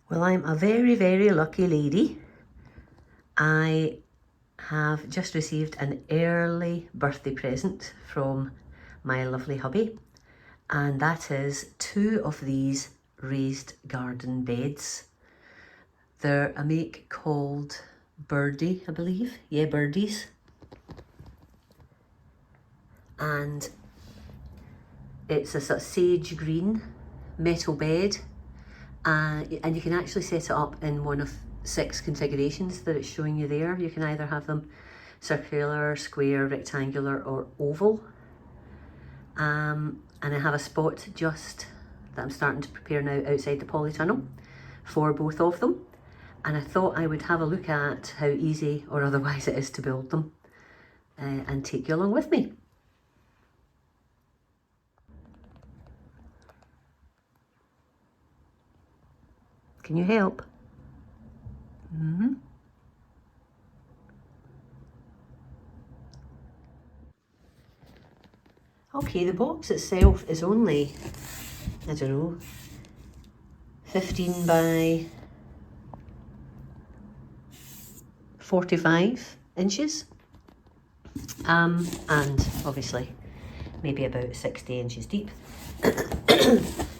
Well, I'm a very, very lucky lady. I have just received an early birthday present from my lovely hubby, and that is 2 of these raised garden beds. They're a make called Birdie, I believe. Yeah, Birdies. And it's a sort of sage green metal bed. And you can actually set it up in one of 6 configurations that it's showing you there. You can either have them circular, square, rectangular or oval. And I have a spot just that I'm starting to prepare now outside the polytunnel for both of them. And I thought I would have a look at how easy or otherwise it is to build them and take you along with me. Can you help? Okay, the box itself is only, I don't know, 15 by 45 inches. And obviously maybe about 60 inches deep.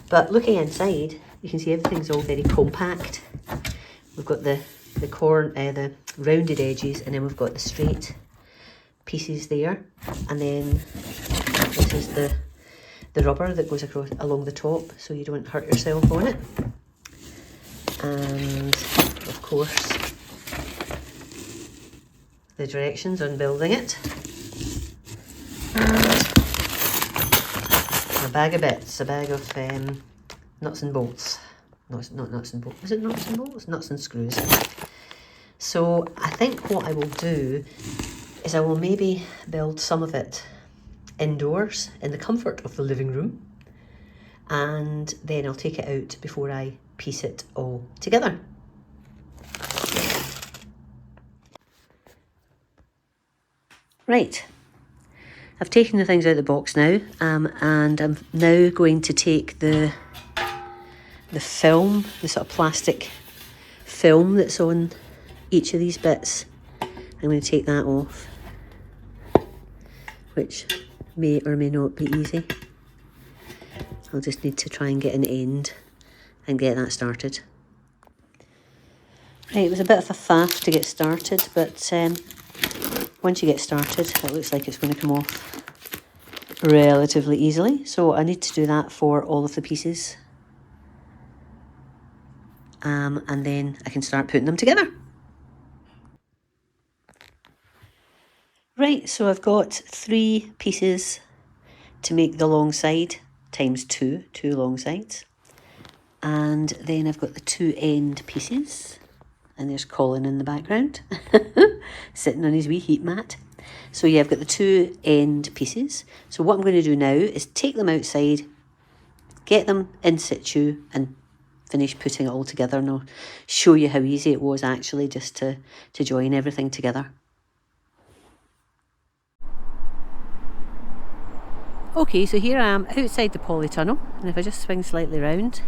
But looking inside, you can see everything's all very compact. We've got the rounded edges, and then we've got the straight pieces there, and then this is the rubber that goes across along the top, so you don't hurt yourself on it. And of course, the directions on building it. And a bag of bits, a bag of nuts and bolts. No, it's not nuts and bolts. Is it nuts and bolts? Nuts and screws. So I think what I will do is I will maybe build some of it indoors in the comfort of the living room, and then I'll take it out before I piece it all together. Right, I've taken the things out of the box now, and I'm now going to take the film, the sort of plastic film that's on each of these bits. I'm going to take that off, which may or may not be easy. I'll just need to try and get an end and get that started. Right, it was a bit of a faff to get started, but once you get started, it looks like it's going to come off relatively easily. So I need to do that for all of the pieces. And then I can start putting them together. Right, so I've got 3 pieces to make the long side times 2 long sides. And then I've got the 2 end pieces. And there's Colin in the background, sitting on his wee heat mat. So yeah, I've got the 2 end pieces. So what I'm going to do now is take them outside, get them in situ, and finish putting it all together. And I'll show you how easy it was actually just to join everything together. Okay, so here I am outside the polytunnel, and if I just swing slightly round,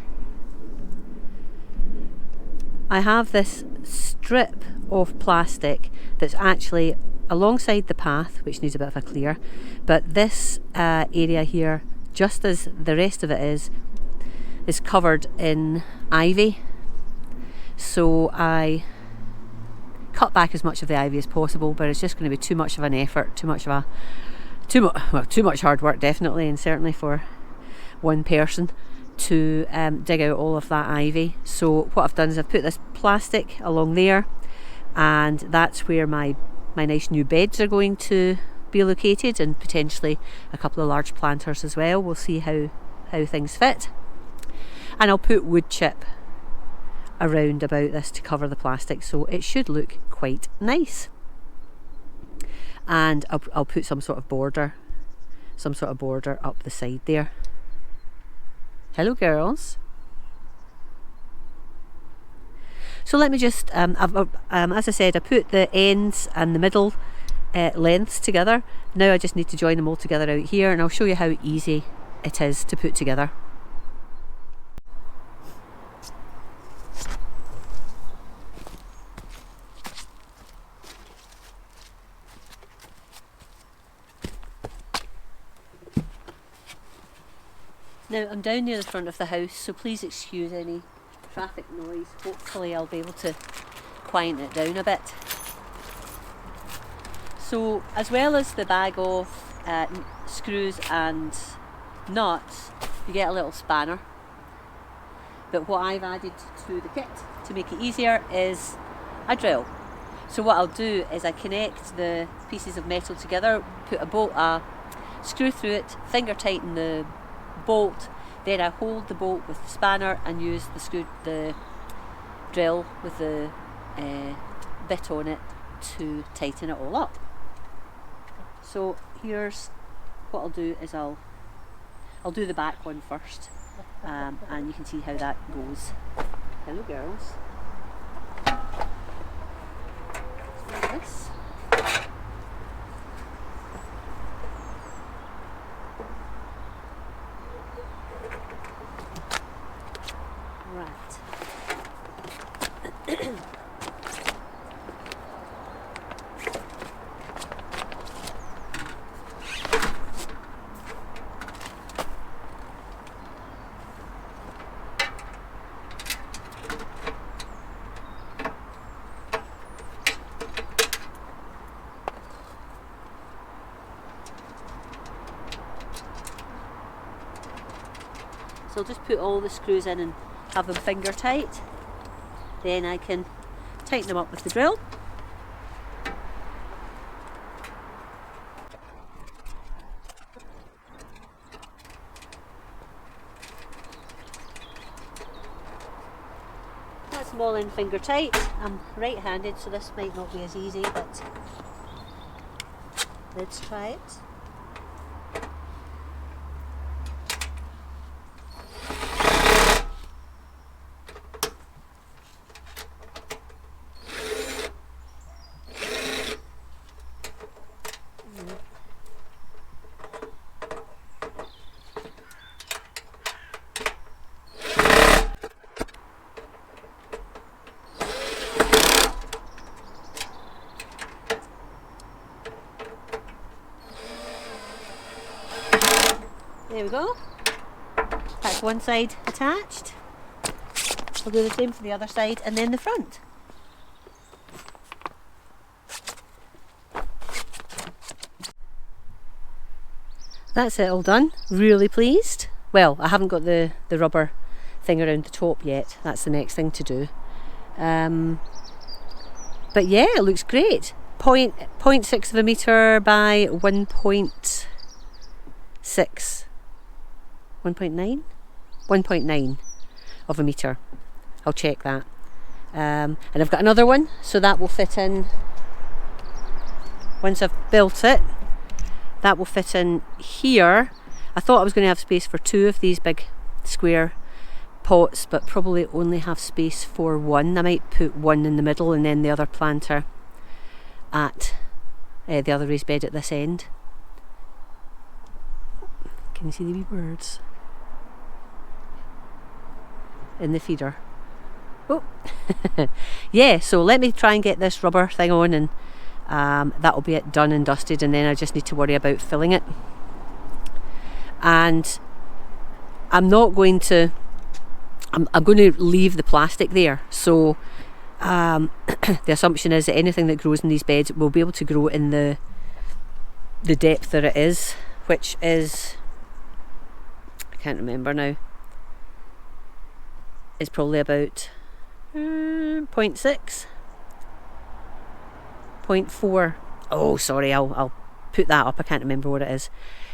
I have this strip of plastic that's actually alongside the path, which needs a bit of a clear, but this area here, just as the rest of it is covered in ivy. So I cut back as much of the ivy as possible, but it's just going to be too much of an effort, too much hard work definitely, and certainly for one person to dig out all of that ivy. So what I've done is I've put this plastic along there, and that's where my nice new beds are going to be located, and potentially a couple of large planters as well. We'll see how things fit. And I'll put wood chip around about this to cover the plastic, so it should look quite nice. And I'll put some sort of border up the side there. Hello girls. So let me just, as I said, I put the ends and the middle lengths together. Now I just need to join them all together out here, and I'll show you how easy it is to put together. Now I'm down near the front of the house, so please excuse any traffic noise. Hopefully I'll be able to quieten it down a bit. So as well as the bag of screws and nuts, you get a little spanner. But what I've added to the kit to make it easier is a drill. So what I'll do is I connect the pieces of metal together, put a screw through it, finger tighten the bolt, then I hold the bolt with the spanner and use the drill with the bit on it to tighten it all up. So here's what I'll do is I'll do the back one first, and you can see how that goes. Hello girls. Like this. Right. So I'll just put all the screws in and have them finger tight. Then I can tighten them up with the drill. That's them all in finger tight. I'm right-handed, so this might not be as easy, but let's try it. There we go. That's one side attached. I'll do the same for the other side and then the front. That's it all done. Really pleased. Well, I haven't got the rubber thing around the top yet. That's the next thing to do. But yeah, it looks great. 0.6 of a metre by 1.6. 1.9 of a metre. I'll check that. And I've got another one, so that will fit in. Once I've built it, that will fit in here. I thought I was going to have space for 2 of these big square pots, but probably only have space for 1. I might put 1 in the middle and then the other planter at the other raised bed at this end. Can you see the wee birds in the feeder? Oh, yeah. So let me try and get this rubber thing on, and that'll be it, done and dusted. And then I just need to worry about filling it. And I'm not going to. I'm going to leave the plastic there. So the assumption is that anything that grows in these beds will be able to grow in the depth that it is, which is, I can't remember now. It's probably about 0.6, 0.4. Oh, sorry, I'll put that up. I can't remember what it is.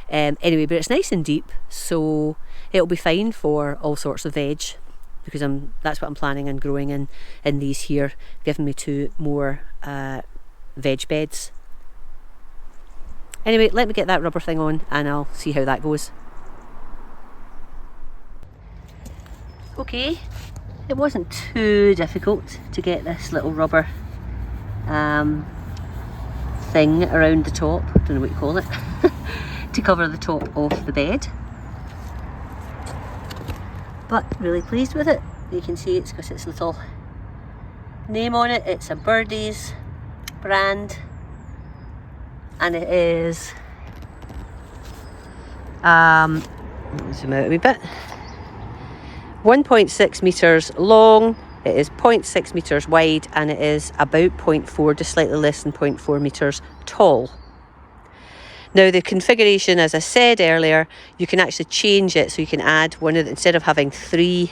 Anyway, but it's nice and deep, so it'll be fine for all sorts of veg, because that's what I'm planning on growing in these here, giving me 2 more veg beds. Anyway, let me get that rubber thing on and I'll see how that goes. Okay, it wasn't too difficult to get this little rubber thing around the top, I don't know what you call it, to cover the top of the bed. But really pleased with it. You can see it's got its little name on it. It's a Birdies brand, and it is Zoom out a wee bit. 1.6 metres long, it is 0.6 metres wide, and it is about 0.4, just slightly less than 0.4 metres tall. Now the configuration, as I said earlier, you can actually change it, so you can add one of the, instead of having 3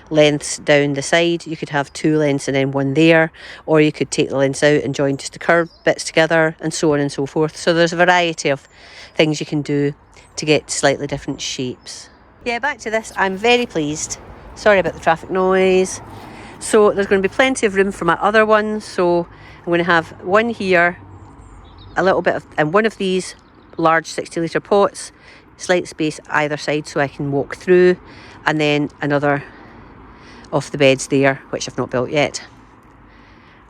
lengths down the side, you could have 2 lengths and then 1 there, or you could take the lengths out and join just the curved bits together, and so on and so forth. So there's a variety of things you can do to get slightly different shapes. Yeah, back to this, I'm very pleased. Sorry about the traffic noise. So there's going to be plenty of room for my other one, so I'm going to have one here, a little bit of, and one of these large 60-litre pots, slight space either side so I can walk through, and then another off the beds there, which I've not built yet.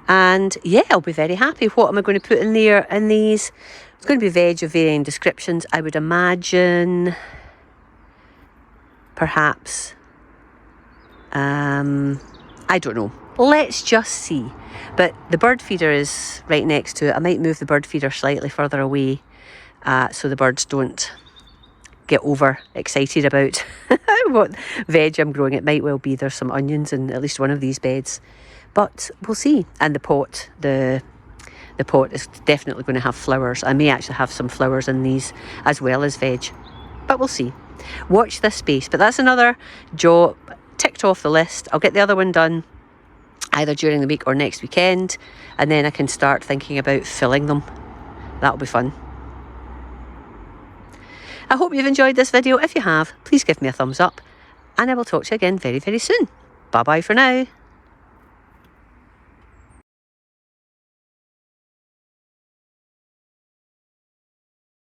And yeah, I'll be very happy. What am I going to put in there in these? It's going to be veg of varying descriptions. I would imagine perhaps, I don't know. Let's just see. But the bird feeder is right next to it. I might move the bird feeder slightly further away so the birds don't get over excited about what veg I'm growing. It might well be there's some onions in at least one of these beds, but we'll see. And the pot is definitely going to have flowers. I may actually have some flowers in these as well as veg, but we'll see. Watch this space. But that's another job ticked off the list. I'll get the other one done either during the week or next weekend, and then I can start thinking about filling them. That'll be fun. I hope you've enjoyed this video. If you have, please give me a thumbs up, and I will talk to you again very, very soon. Bye bye for now.